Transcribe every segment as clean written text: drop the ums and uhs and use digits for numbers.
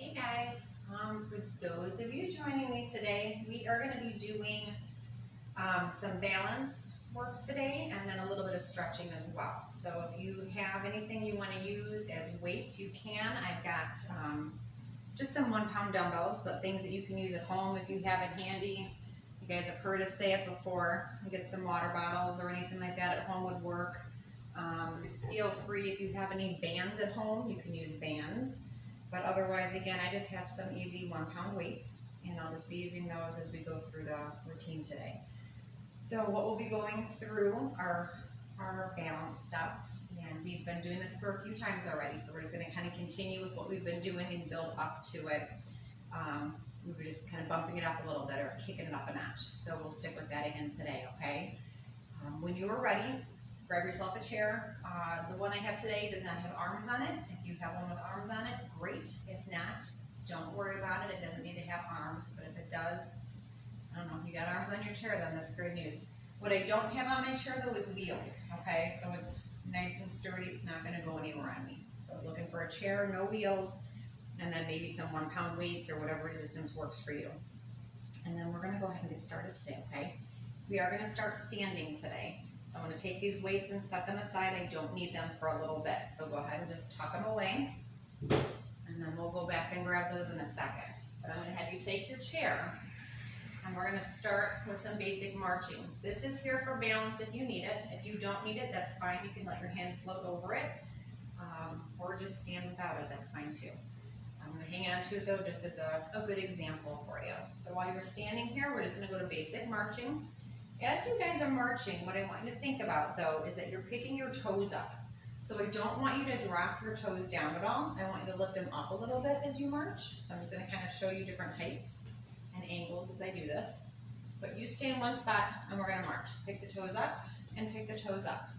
Hey guys, for those of you joining me today, we are going to be doing some balance work today and then a little bit of stretching as well. So if you have anything you want to use as weights, you can. I've got just some 1 pound dumbbells, but things that you can use at home if you have it handy. You guys have heard us say it before. Get some water bottles or anything like that at home would work. Feel free, if you have any bands at home, you can use bands. But otherwise, again, I just have some easy 1 pound weights, and I'll just be using those as we go through the routine today. So what we'll be going through are our balance stuff, and we've been doing this for a few times already, so we're just going to kind of continue with what we've been doing and build up to it. We were just kind of bumping it up a little bit or kicking it up a notch, so we'll stick with that again today, okay? When you are ready, grab yourself a chair. The one I have today does not have arms on it. If you have one with arms on it, great. If not, don't worry about it. It doesn't need to have arms, but if it does, I don't know, if you got arms on your chair, then that's great news. What I don't have on my chair though is wheels, okay? So it's nice and sturdy. It's not gonna go anywhere on me. So looking for a chair, no wheels, and then maybe some 1 pound weights or whatever resistance works for you. And then we're gonna go ahead and get started today, okay? We are gonna start standing today. So I'm going to take these weights and set them aside. I don't need them for a little bit. So go ahead and just tuck them away. And then we'll go back and grab those in a second. But I'm going to have you take your chair. And we're going to start with some basic marching. This is here for balance if you need it. If you don't need it, that's fine. You can let your hand float over it. Or just stand without it. That's fine too. I'm going to hang on to it though just as a good example for you. So while you're standing here, we're just going to go to basic marching. As you guys are marching, what I want you to think about though is that you're picking your toes up. So I don't want you to drop your toes down at all. I want you to lift them up a little bit as you march. So I'm just going to kind of show you different heights and angles as I do this. But you stay in one spot and we're going to march. Pick the toes up and pick the toes up.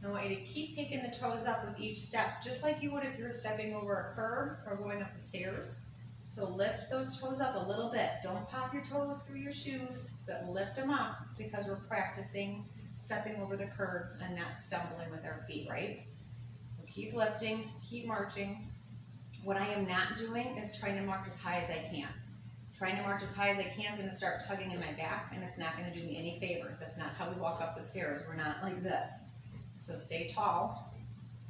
I want you to keep picking the toes up with each step, just like you would if you're stepping over a curb or going up the stairs. So lift those toes up a little bit. Don't pop your toes through your shoes, but lift them up because we're practicing stepping over the curbs and not stumbling with our feet, right? So keep lifting, keep marching. What I am not doing is trying to march as high as I can. Trying to march as high as I can is going to start tugging in my back, and it's not going to do me any favors. That's not how we walk up the stairs. We're not like this. So stay tall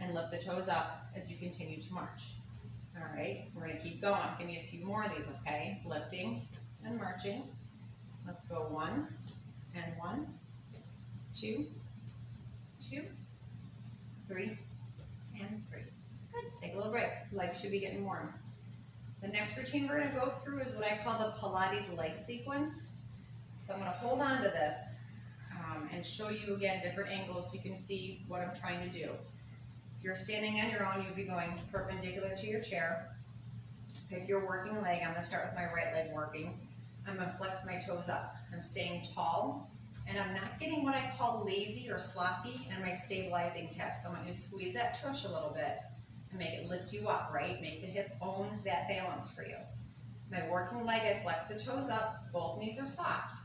and lift the toes up as you continue to march. All right, we're going to keep going. Give me a few more of these, okay? Lifting and marching. Let's go 1 and 1, 2, 2, 3, and 3. Good. Take a little break. Legs should be getting warm. The next routine we're going to go through is what I call the Pilates leg sequence. So I'm going to hold on to this and show you again different angles so you can see what I'm trying to do. If you're standing on your own, you'd be going perpendicular to your chair. Pick your working leg. I'm going to start with my right leg working. I'm going to flex my toes up. I'm staying tall, and I'm not getting what I call lazy or sloppy in my stabilizing hip. So I'm going to squeeze that tush a little bit and make it lift you up, right? Make the hip own that balance for you. My working leg, I flex the toes up. Both knees are soft.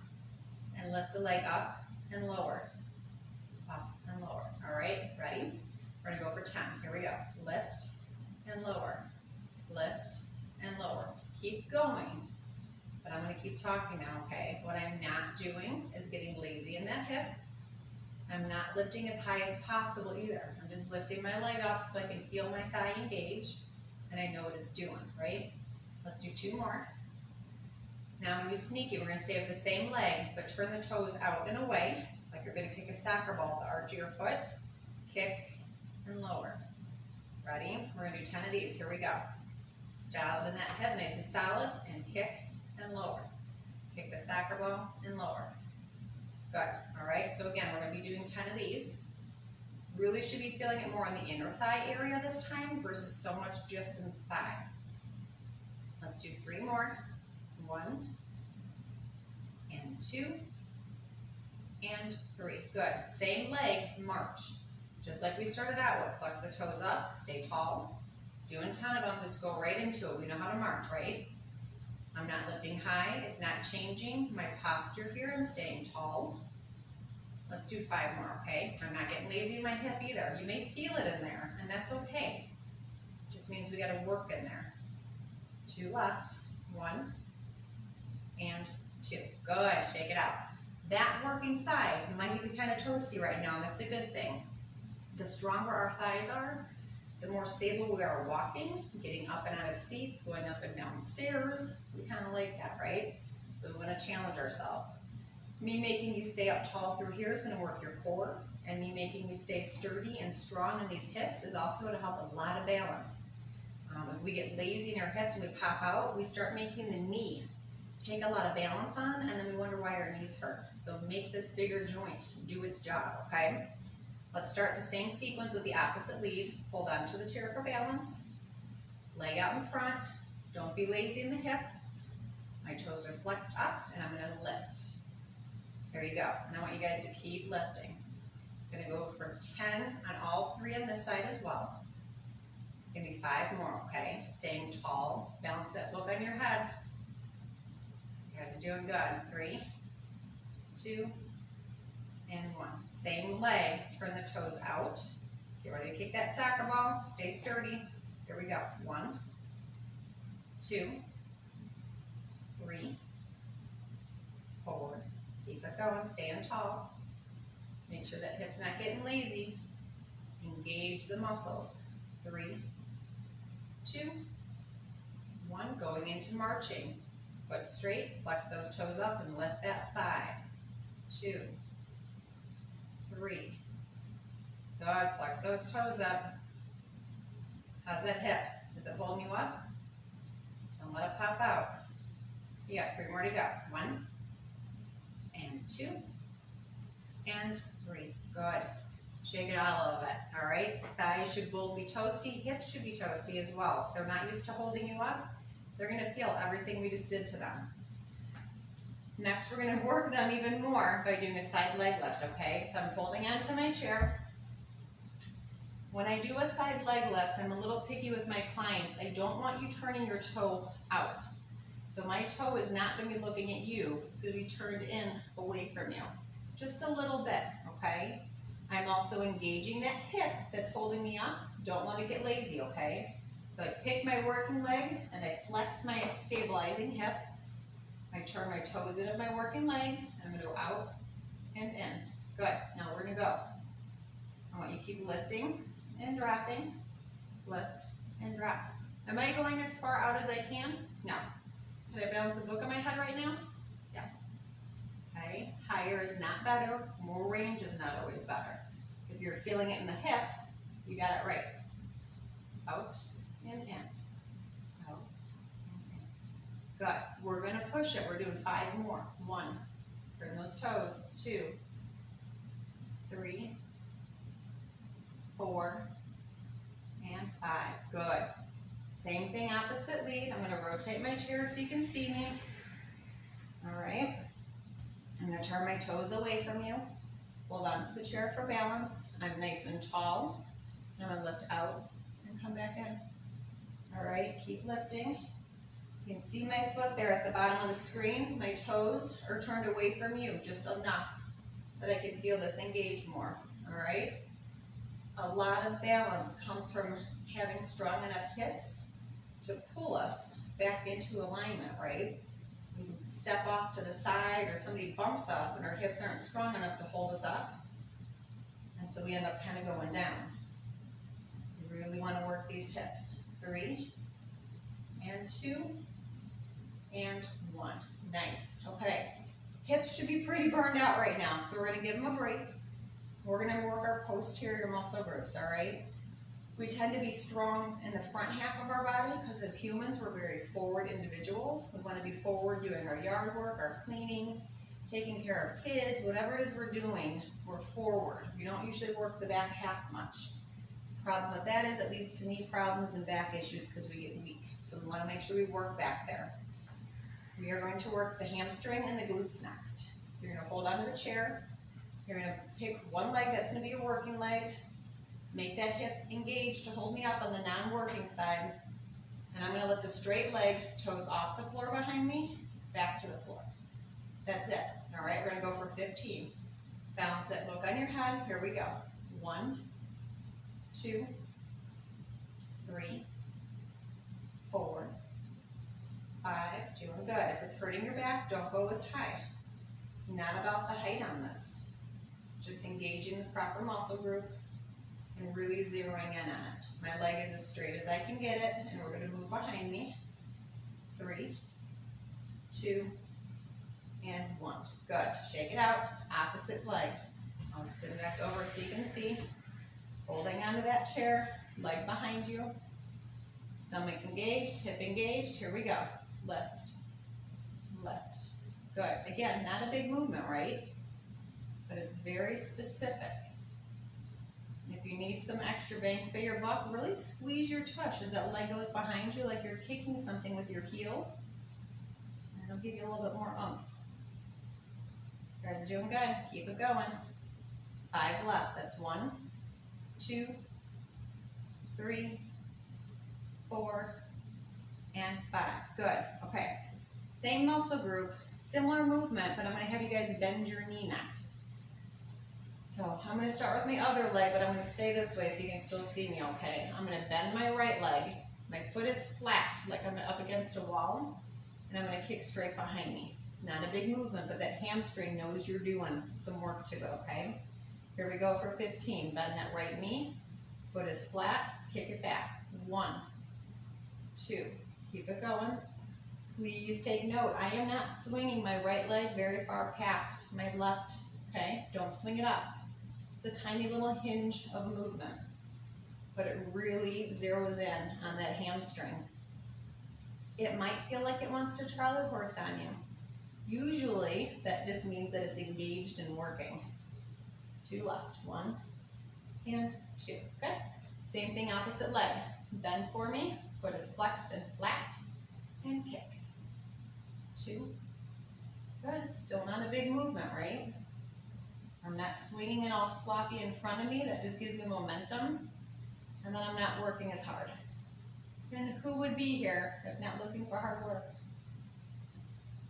And lift the leg up and lower. Up and lower. All right, ready? We're going to go for 10. Here we go. Lift and lower. Lift and lower. Keep going. But I'm going to keep talking now, okay? What I'm not doing is getting lazy in that hip. I'm not lifting as high as possible either. I'm just lifting my leg up so I can feel my thigh engage and I know what it's doing, right? Let's do 2 more. Now I'm going to be sneaky. We're going to stay with the same leg, but turn the toes out and away, like you're going to kick a soccer ball to arch your foot. Kick and lower. Ready? We're going to do 10 of these. Here we go. Style in that hip, nice and solid, and kick and lower. Kick the soccer ball and lower. Good. All right, so again, we're going to be doing 10 of these. Really should be feeling it more in the inner thigh area this time versus so much just in the thigh. Let's do 3 more. 1 and 2 and 3. Good. Same leg, march. Just like we started out with. Flex the toes up, stay tall. Doing 10 of them, just go right into it. We know how to march, right? I'm not lifting high. It's not changing my posture here. I'm staying tall. Let's do 5 more, okay? I'm not getting lazy in my hip either. You may feel it in there, and that's okay. It just means we got to work in there. 2 left, 1 and 2. Good, shake it out. That working thigh might be kind of toasty right now, and that's a good thing. The stronger our thighs are, the more stable we are walking, getting up and out of seats, going up and down stairs. We kind of like that, right? So we want to challenge ourselves. Me making you stay up tall through here is going to work your core, and me making you stay sturdy and strong in these hips is also going to help a lot of balance. If we get lazy in our hips and we pop out, we start making the knee take a lot of balance on, and then we wonder why our knees hurt. So make this bigger joint do its job, okay? Let's start the same sequence with the opposite lead. Hold on to the chair for balance. Leg out in front. Don't be lazy in the hip. My toes are flexed up, and I'm going to lift. There you go. And I want you guys to keep lifting. I'm going to go for 10 on all 3 on this side as well. Give me 5 more, okay? Staying tall. Balance that look on your head. You guys are doing good. 3, 2, and 1. Same leg. Turn the toes out. Get ready to kick that soccer ball. Stay sturdy. Here we go. 1, 2, 3, 4. Keep it going. Stand tall. Make sure that hip's not getting lazy. Engage the muscles. 3, 2, 1. Going into marching. Foot straight. Flex those toes up and lift that thigh. 2, 3. Good. Flex those toes up. How's that hip? Is it holding you up? Don't let it pop out. You got 3 more to go. 1 and 2 and 3. Good. Shake it out a little bit. All right. Thighs should both be toasty. Hips should be toasty as well. They're not used to holding you up. They're going to feel everything we just did to them. Next, we're going to work them even more by doing a side leg lift, okay? So I'm holding onto my chair. When I do a side leg lift, I'm a little picky with my clients. I don't want you turning your toe out. So my toe is not going to be looking at you. It's going to be turned in away from you. Just a little bit, okay? I'm also engaging that hip that's holding me up. Don't want to get lazy, okay? So I pick my working leg and I flex my stabilizing hip. I turn my toes in of my working leg. I'm going to go out and in. Good. Now we're going to go. I want you to keep lifting and dropping. Lift and drop. Am I going as far out as I can? No. Can I balance a book on my head right now? Yes. Okay. Higher is not better. More range is not always better. If you're feeling it in the hip, you got it right. Out and in. Out and in. Good. We're going to push it. We're doing 5 more. 1. Turn those toes. 2, 3, 4, and 5. Good. Same thing, opposite lead. I'm going to rotate my chair so you can see me. All right. I'm going to turn my toes away from you. Hold on to the chair for balance. I'm nice and tall. I'm going to lift out and come back in. All right. Keep lifting. You can see my foot there at the bottom of the screen. My toes are turned away from you just enough that I can feel this engage more. All right. A lot of balance comes from having strong enough hips to pull us back into alignment, right? We step off to the side or somebody bumps us and our hips aren't strong enough to hold us up. And so we end up kind of going down. We really want to work these hips. 3 and 2 and 1. Nice. Okay. Hips should be pretty burned out right now, so we're going to give them a break. We're going to work our posterior muscle groups, all right? We tend to be strong in the front half of our body because as humans, we're very forward individuals. We want to be forward doing our yard work, our cleaning, taking care of kids, whatever it is we're doing, we're forward. We don't usually work the back half much. Problem with that is it leads to knee problems and back issues because we get weak. So we want to make sure we work back there. We are going to work the hamstring and the glutes next. So you're going to hold onto the chair. You're going to pick one leg that's going to be your working leg. Make that hip engage to hold me up on the non-working side. And I'm going to lift a straight leg, toes off the floor behind me, back to the floor. That's it. All right, we're going to go for 15. Balance that look on your head. Here we go. 1, 2, 3, 4, good. If it's hurting your back, don't go as high. It's not about the height on this. Just engaging the proper muscle group and really zeroing in on it. My leg is as straight as I can get it, and we're going to move behind me. 3, 2, and 1. Good. Shake it out. Opposite leg. I'll spin back over so you can see. Holding onto that chair, leg behind you. Stomach engaged, hip engaged. Here we go. Lift, lift. Good. Again, not a big movement, right? But it's very specific. If you need some extra bang for your buck, really squeeze your tush as that leg goes behind you like you're kicking something with your heel. And it'll give you a little bit more oomph. You guys are doing good. Keep it going. 5 left. That's 1, 2, 3, 4, and 5. Good. Okay. Same muscle group, similar movement, but I'm going to have you guys bend your knee next. So I'm going to start with my other leg, but I'm going to stay this way so you can still see me, okay? I'm going to bend my right leg. My foot is flat, like I'm up against a wall, and I'm going to kick straight behind me. It's not a big movement, but that hamstring knows you're doing some work to it, okay? Here we go for 15. Bend that right knee. Foot is flat. Kick it back. 1, 2. Keep it going. Please take note. I am not swinging my right leg very far past my left, okay? Don't swing it up. It's a tiny little hinge of a movement, but it really zeroes in on that hamstring. It might feel like it wants to Charlie horse on you. Usually, that just means that it's engaged and working. 2 left. 1 and 2. Good. Same thing, opposite leg. Bend for me. Foot is flexed and flat. And kick. 2. Good. Still not a big movement, right? I'm not swinging it all sloppy in front of me. That just gives me momentum. And then I'm not working as hard. And who would be here if not looking for hard work?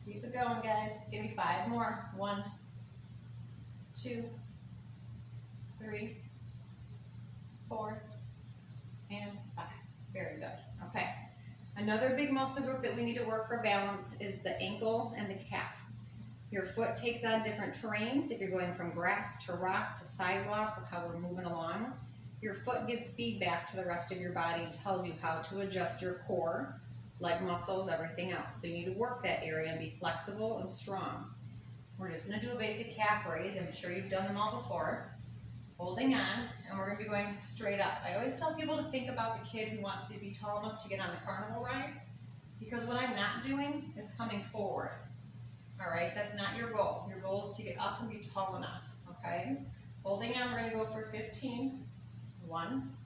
Keep it going, guys. Give me 5 more. 1, 2, 3, 4, and 5. Very good. Okay. Another big muscle group that we need to work for balance is the ankle and the calf. Your foot takes on different terrains. If you're going from grass to rock to sidewalk, with how we're moving along, your foot gives feedback to the rest of your body and tells you how to adjust your core, leg muscles, everything else. So you need to work that area and be flexible and strong. We're just going to do a basic calf raise. I'm sure you've done them all before. Holding on, and we're going to be going straight up. I always tell people to think about the kid who wants to be tall enough to get on the carnival ride, because what I'm not doing is coming forward. All right, that's not your goal. Your goal is to get up and be tall enough, okay? Holding on, we're going to go for 15. 1,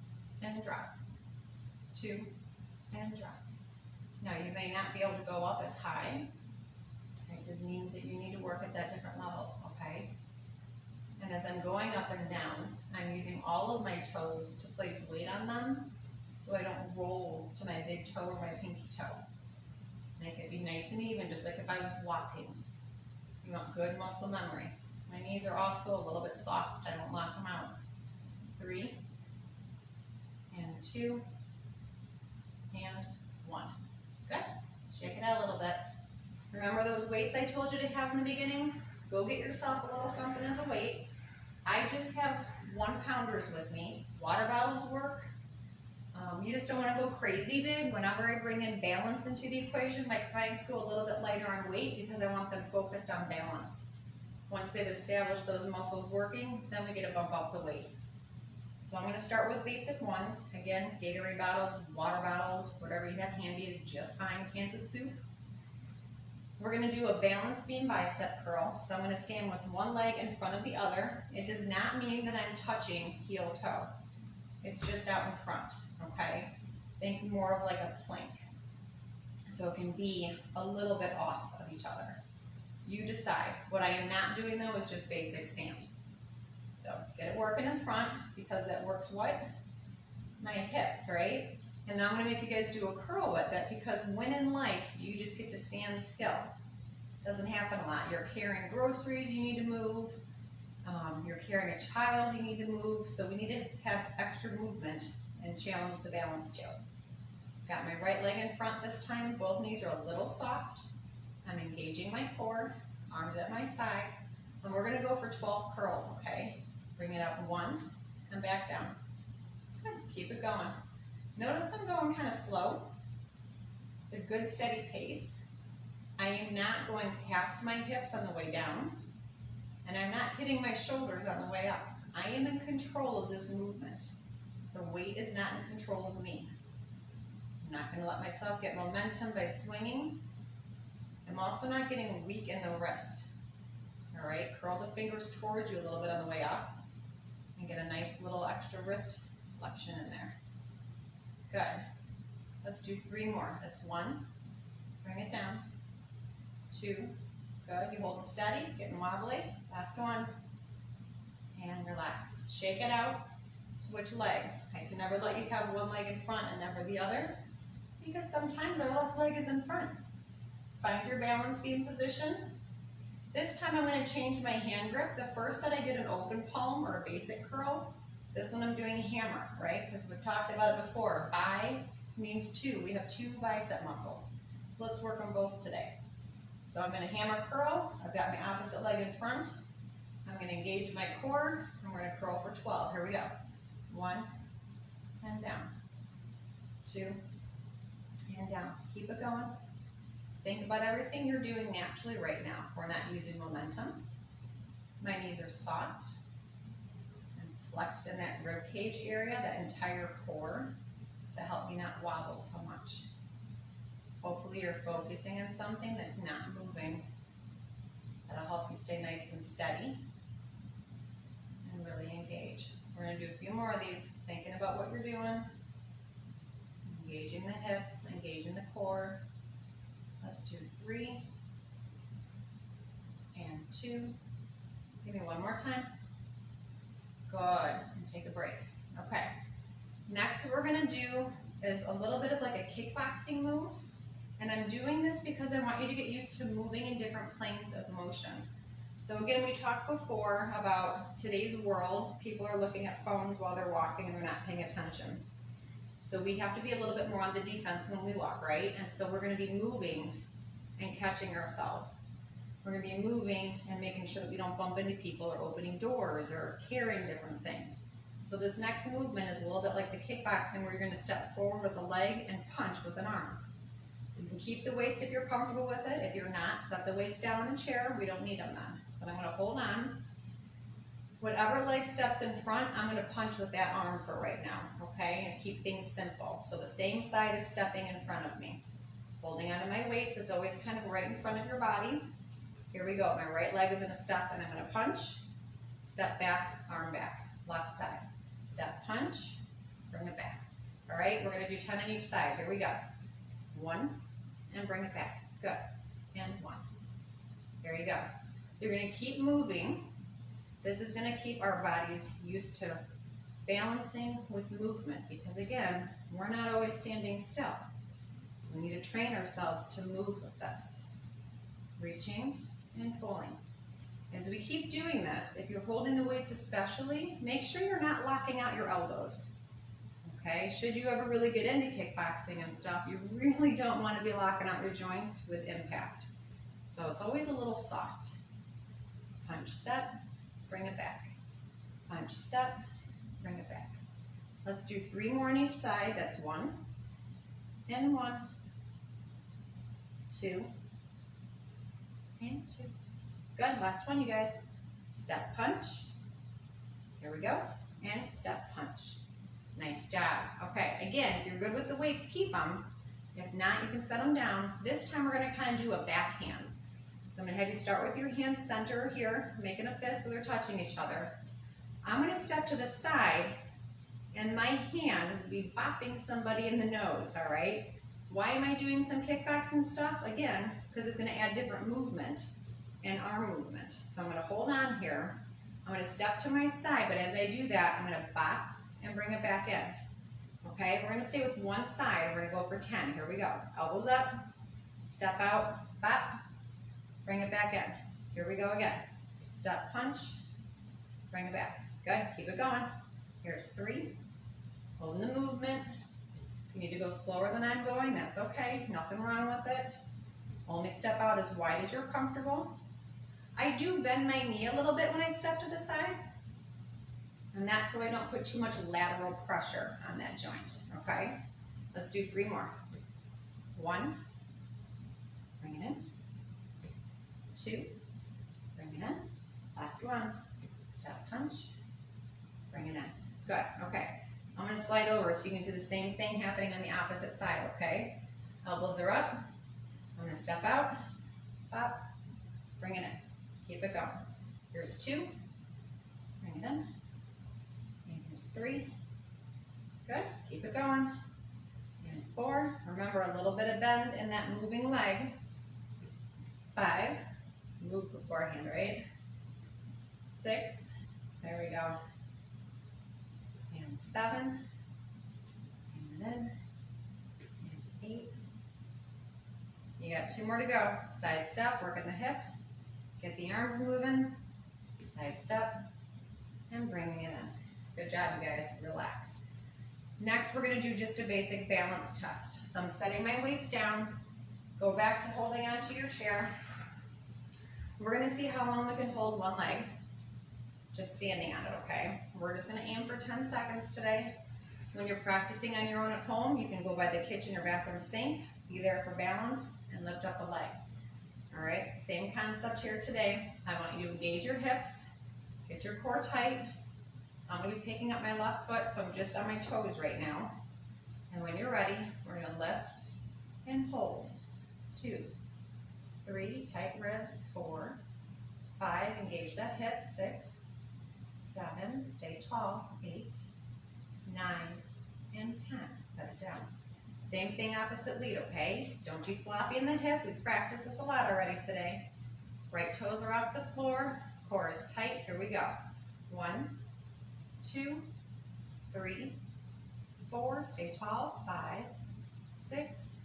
and drop. 2, and drop. Now, you may not be able to go up as high. It just means that you need to work at that different level, okay? And as I'm going up and down, I'm using all of my toes to place weight on them so I don't roll to my big toe or my pinky toe. Make it be nice and even, just like if I was walking. You want good muscle memory. My knees are also a little bit soft. I don't lock them out. 3, and 2, and 1. Good. Shake it out a little bit. Remember those weights I told you to have in the beginning? Go get yourself a little something as a weight. I just have 1-pounders with me. Water bottles work. You just don't want to go crazy big. Whenever I bring in balance into the equation, my clients go a little bit lighter on weight because I want them focused on balance. Once they've established those muscles working, then we get to bump up the weight. So I'm going to start with basic ones. Again, Gatorade bottles, water bottles, whatever you have handy is just fine. Cans of soup. We're going to do a balance beam bicep curl. So I'm going to stand with one leg in front of the other. It does not mean that I'm touching heel toe. It's just out in front, okay? Think more of like a plank. So it can be a little bit off of each other. You decide. What I am not doing though is just basic stand. So get it working in front because that works what? My hips, right? And now I'm going to make you guys do a curl with it because when in life you just get to stand still. Doesn't happen a lot. You're carrying groceries, you need to move. You're carrying a child, you need to move. So we need to have extra movement and challenge the balance too. Got my right leg in front this time. Both knees are a little soft. I'm engaging my core, arms at my side, and we're gonna go for 12 curls, okay? Bring it up 1 and back down. Good, keep it going. Notice I'm going kind of slow. It's a good steady pace. I am not going past my hips on the way down, and I'm not hitting my shoulders on the way up. I am in control of this movement. The weight is not in control of me. I'm not going to let myself get momentum by swinging. I'm also not getting weak in the wrist. All right, curl the fingers towards you a little bit on the way up and get a nice little extra wrist flexion in there. Good. Let's do 3 more. That's 1. Bring it down. 2. Good. You're holding steady, getting wobbly. Last one. And relax. Shake it out. Switch legs. I can never let you have one leg in front and never the other, because sometimes our left leg is in front. Find your balance beam position. This time I'm going to change my hand grip. The first set I did an open palm or a basic curl. This one I'm doing a hammer, right? Because we've talked about it before. Bi means 2. We have 2 bicep muscles. So let's work on both today. So I'm going to hammer curl. I've got my opposite leg in front. I'm going to engage my core, and we're going to curl for 12. Here we go. 1 and down. 2 and down. Keep it going. Think about everything you're doing naturally right now. We're not using momentum. My knees are soft and flexed in that rib cage area, that entire core, to help me not wobble so much. Hopefully you're focusing on something that's not moving. That'll help you stay nice and steady and really engage. We're going to do a few more of these, thinking about what you're doing, engaging the hips, engaging the core. Let's do 3 and 2. Give me one more time. Good. And take a break. Okay. Next, what we're going to do is a little bit of like a kickboxing move. And I'm doing this because I want you to get used to moving in different planes of motion. So again, we talked before about today's world. People are looking at phones while they're walking and they're not paying attention. So we have to be a little bit more on the defense when we walk, right? And so we're going to be moving and catching ourselves. We're going to be moving and making sure that we don't bump into people or opening doors or carrying different things. So this next movement is a little bit like the kickboxing, where you're going to step forward with a leg and punch with an arm. You can keep the weights if you're comfortable with it. If you're not, set the weights down in the chair. We don't need them then. But I'm going to hold on. Whatever leg steps in front, I'm going to punch with that arm for right now, okay? And keep things simple. So the same side is stepping in front of me. Holding onto my weights, it's always kind of right in front of your body. Here we go. My right leg is in a step, and I'm going to punch. Step back, arm back. Left side. Step, punch, bring it back. All right, we're going to do 10 on each side. Here we go. 1, and bring it back. Good. And 1. There you go. So you're going to keep moving. This is going to keep our bodies used to balancing with movement, because again, we're not always standing still. We need to train ourselves to move with this. Reaching and pulling. As we keep doing this, if you're holding the weights especially, make sure you're not locking out your elbows. Okay? Should you ever really get into kickboxing and stuff, you really don't want to be locking out your joints with impact. So it's always a little soft. Punch, step, bring it back. Punch, step, bring it back. Let's do 3 more on each side. That's 1 and 1, 2 and 2. Good. Last one, you guys. Step, punch. Here we go. And step, punch. Nice job. Okay, again, if you're good with the weights, keep them. If not, you can set them down. This time we're going to kind of do a backhand. So I'm going to have you start with your hands center here, making a fist so they're touching each other. I'm going to step to the side, and my hand will be bopping somebody in the nose, all right? Why am I doing some kickboxing stuff? Again, because it's going to add different movement and arm movement. So I'm going to hold on here. I'm going to step to my side, but as I do that, I'm going to bop and bring it back in. Okay, we're going to stay with one side. We're going to go for 10. Here we go. Elbows up, step out, bop, bring it back in. Here we go again. Step, punch, bring it back. Good, keep it going. Here's 3. Holding the movement. If you need to go slower than I'm going, that's okay. Nothing wrong with it. Only step out as wide as you're comfortable. I do bend my knee a little bit when I step to the side, and that's so I don't put too much lateral pressure on that joint, okay? Let's do 3 more. 1, bring it in. 2, bring it in. Last one, step punch, bring it in. Good, okay. I'm gonna slide over so you can see the same thing happening on the opposite side, okay? Elbows are up. I'm gonna step out, up, bring it in. Keep it going. Here's 2, bring it in. And here's 3. Good, keep it going. And 4, remember a little bit of bend in that moving leg. 5, move beforehand, right? 6, there we go. And 7, and then 8. You got 2 more to go. Side step, working the hips, get the arms moving, side step, and bringing it in. Good job, you guys, relax. Next, we're gonna do just a basic balance test. So I'm setting my weights down, go back to holding onto your chair. We're gonna see how long we can hold one leg, just standing on it, okay? We're just gonna aim for 10 seconds today. When you're practicing on your own at home, you can go by the kitchen or bathroom sink, be there for balance, and lift up a leg. All right, same concept here today. I want you to engage your hips, get your core tight. I'm gonna be picking up my left foot, so I'm just on my toes right now. And when you're ready, we're gonna lift and hold. 2, 3, tight ribs. 4, 5, engage that hip. 6, 7, stay tall. 8, 9, and 10. Set it down. Same thing opposite lead, okay? Don't be sloppy in the hip. We've practiced this a lot already today. Right toes are off the floor. Core is tight. Here we go. 1, 2, 3, 4. Stay tall. 5, 6,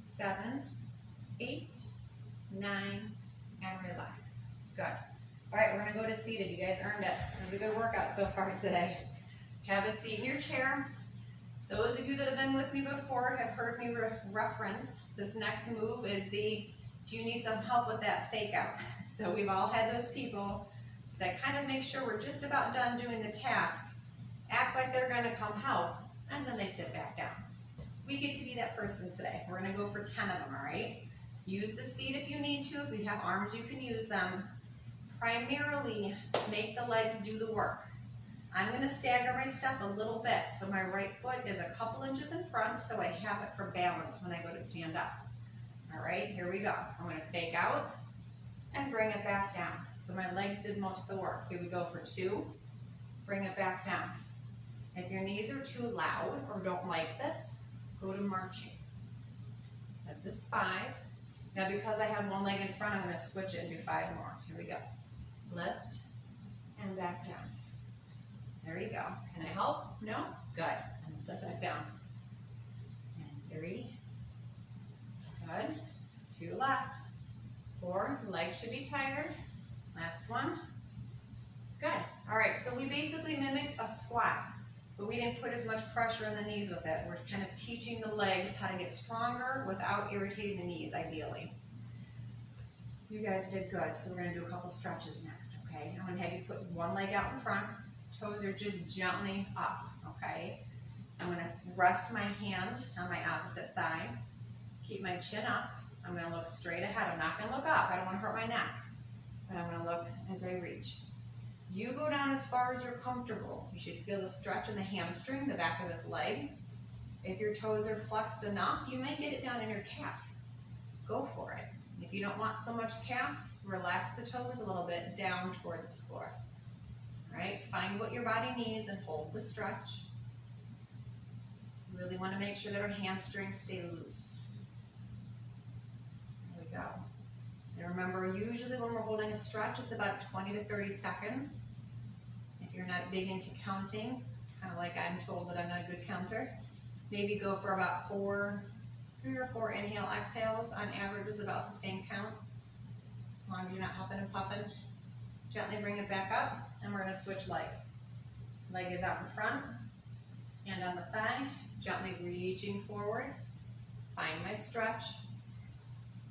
7, 8, 9, and relax. Good. All right, we're gonna go to seated. You guys earned it. It was a good workout so far today. Have a seat in your chair. Those of you that have been with me before have heard me reference this next move is the, do you need some help with that fake out? So we've all had those people that kind of make sure we're just about done doing the task, act like they're gonna come help, and then they sit back down. We get to be that person today. We're gonna go for 10 of them, all right? Use the seat if you need to. If you have arms, you can use them. Primarily, make the legs do the work. I'm going to stagger my step a little bit, so my right foot is a couple inches in front, so I have it for balance when I go to stand up. All right, here we go. I'm going to fake out and bring it back down. So my legs did most of the work. Here we go for 2. Bring it back down. If your knees are too loud or don't like this, go to marching. This is 5. Now because I have one leg in front, I'm going to switch it and do 5 more. Here we go. Lift and back down. There you go. Can I help? No? Good. And set that down. And 3. Good. 2 left. 4. Legs should be tired. Last one. Good. All right, so we basically mimicked a squat, but we didn't put as much pressure on the knees with it. We're kind of teaching the legs how to get stronger without irritating the knees, ideally. You guys did good, so we're going to do a couple stretches next, okay? I'm going to have you put one leg out in front. Toes are just gently up, okay? I'm going to rest my hand on my opposite thigh. Keep my chin up. I'm going to look straight ahead. I'm not going to look up. I don't want to hurt my neck. But I'm going to look as I reach. You go down as far as you're comfortable. You should feel the stretch in the hamstring, the back of this leg. If your toes are flexed enough, you may get it down in your calf. Go for it. If you don't want so much calf, relax the toes a little bit down towards the floor. All right, find what your body needs and hold the stretch. You really want to make sure that our hamstrings stay loose. There we go. And remember, usually when we're holding a stretch, it's about 20 to 30 seconds. If you're not big into counting, kind of like I'm told that I'm not a good counter, maybe go for about 3 or 4 inhale exhales. On average is about the same count. As long as you're not huffing and puffing. Gently bring it back up, and we're going to switch legs. Leg is out in front, hand on the thigh, gently reaching forward. Find my stretch.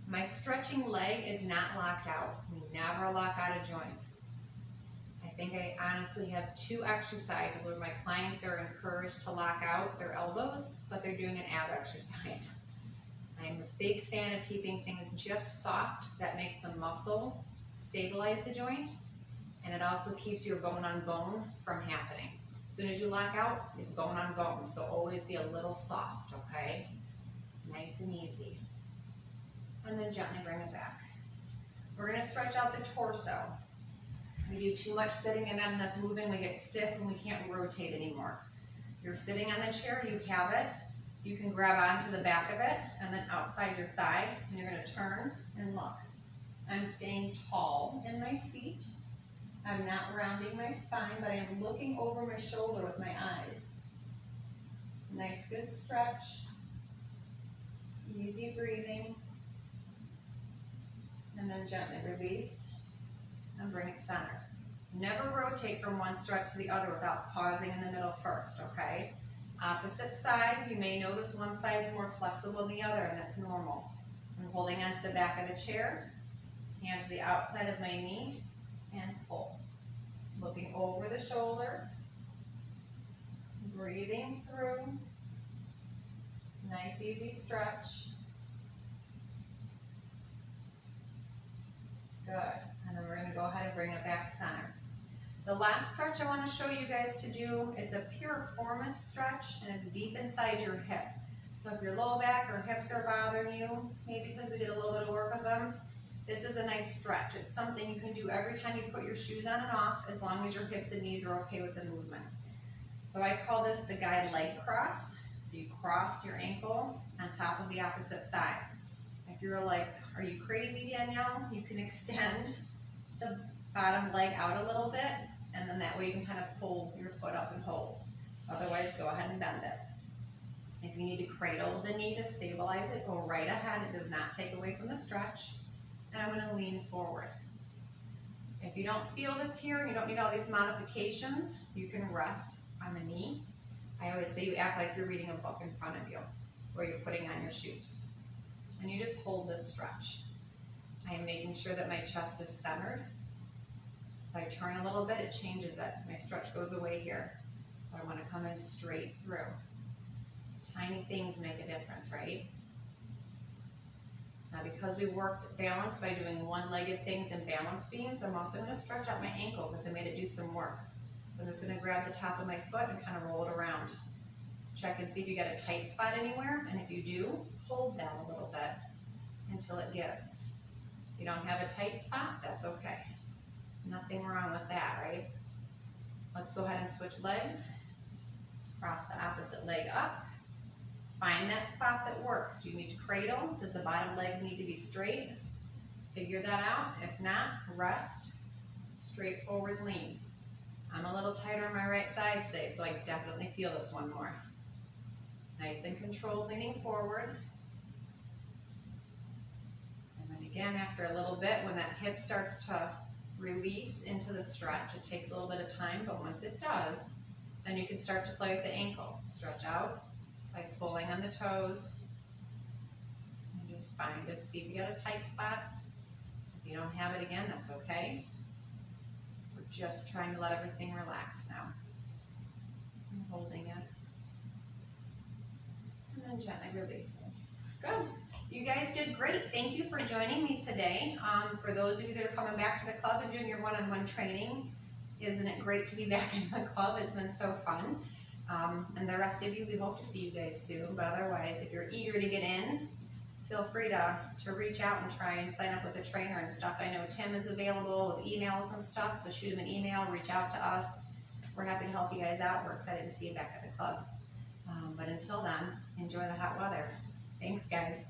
My stretching leg is not locked out. We never lock out a joint. I think I honestly have 2 exercises where my clients are encouraged to lock out their elbows, but they're doing an ab exercise. I'm a big fan of keeping things just soft. That makes the muscle stabilize the joint, and it also keeps your bone on bone from happening. As soon as you lock out, it's bone on bone, so always be a little soft, okay? Nice and easy. And then gently bring it back. We're gonna stretch out the torso. We do too much sitting and not enough moving, we get stiff and we can't rotate anymore. You're sitting on the chair, you have it. You can grab onto the back of it and then outside your thigh, and you're gonna turn and look. I'm staying tall in my seat. I'm not rounding my spine, but I am looking over my shoulder with my eyes. Nice, good stretch. Easy breathing. And then gently release and bring it center. Never rotate from one stretch to the other without pausing in the middle first, okay? Opposite side, you may notice one side is more flexible than the other, and that's normal. I'm holding onto the back of the chair, hand to the outside of my knee, and pull. Looking over the shoulder, breathing through. Nice, easy stretch. Good. And then we're going to go ahead and bring it back center. The last stretch I want to show you guys to do, it's a piriformis stretch, and it's deep inside your hip. So if your low back or hips are bothering you, maybe because we did a little bit of work with them, this is a nice stretch. It's something you can do every time you put your shoes on and off, as long as your hips and knees are okay with the movement. So I call this the guide leg cross. So you cross your ankle on top of the opposite thigh. If you're like, are you crazy, Danielle? You can extend the bottom leg out a little bit, and then that way you can kind of pull your foot up and hold. Otherwise, go ahead and bend it. If you need to cradle the knee to stabilize it, go right ahead. It does not take away from the stretch. And I'm going to lean forward. If you don't feel this here and you don't need all these modifications, you can rest on the knee. I always say you act like you're reading a book in front of you, or you're putting on your shoes. And you just hold this stretch. I am making sure that my chest is centered. If I turn a little bit, it changes it. My stretch goes away here. So I want to come in straight through. Tiny things make a difference, right? Now, because we worked balance by doing one-legged things and balance beams, I'm also going to stretch out my ankle because I made it do some work. So I'm just going to grab the top of my foot and kind of roll it around. Check and see if you got a tight spot anywhere, and if you do, hold that a little bit until it gives. If you don't have a tight spot, that's okay. Nothing wrong with that, right? Let's go ahead and switch legs. Cross the opposite leg up. Find that spot that works. Do you need to cradle? Does the bottom leg need to be straight? Figure that out. If not, rest. Straightforward lean. I'm a little tighter on my right side today, so I definitely feel this one more. Nice and controlled, leaning forward. And then again, after a little bit, when that hip starts to release into the stretch, it takes a little bit of time, but once it does, then you can start to play with the ankle. Stretch out by pulling on the toes. And just find it, see if you got a tight spot. If you don't have it again, that's okay. We're just trying to let everything relax now. I'm holding it. And then gently releasing. Good. You guys did great. Thank you for joining me today. For those of you that are coming back to the club and doing your one-on-one training, isn't it great to be back in the club? It's been so fun. And the rest of you, we hope to see you guys soon. But otherwise, if you're eager to get in, feel free to reach out and try and sign up with a trainer and stuff. I know Tim is available with emails and stuff, so shoot him an email, reach out to us. We're happy to help you guys out. We're excited to see you back at the club. But until then, enjoy the hot weather. Thanks, guys.